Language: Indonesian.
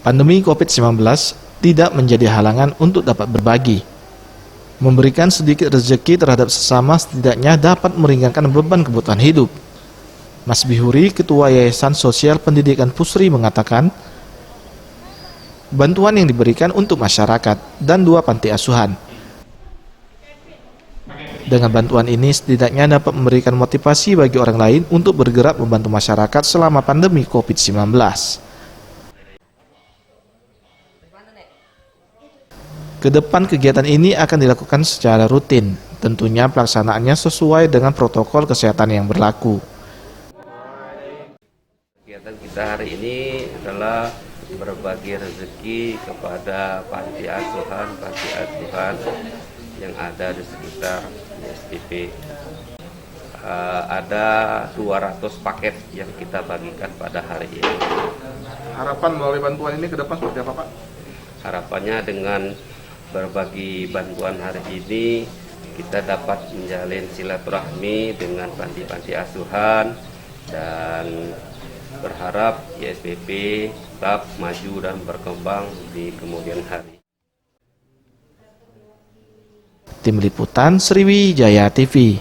Pandemi COVID-19 tidak menjadi halangan untuk dapat berbagi. Memberikan sedikit rezeki terhadap sesama setidaknya dapat meringankan beban kebutuhan hidup. Mas Bihuri, Ketua Yayasan Sosial Pendidikan Pusri mengatakan, bantuan yang diberikan untuk masyarakat dan 2 panti asuhan. Dengan bantuan ini setidaknya dapat memberikan motivasi bagi orang lain untuk bergerak membantu masyarakat selama pandemi COVID-19. Kedepan kegiatan ini akan dilakukan secara rutin, tentunya pelaksanaannya sesuai dengan protokol kesehatan yang berlaku. Kegiatan kita hari ini adalah berbagi rezeki kepada panti asuhan yang ada di sekitar SPP. Ada 200 paket yang kita bagikan pada hari ini. Harapan melalui bantuan ini ke depan seperti apa, Pak? Harapannya dengan berbagi bantuan hari ini kita dapat menjalin silaturahmi dengan panti-panti asuhan dan berharap YSPP tetap maju dan berkembang di kemudian hari. Tim Liputan Sriwijaya TV.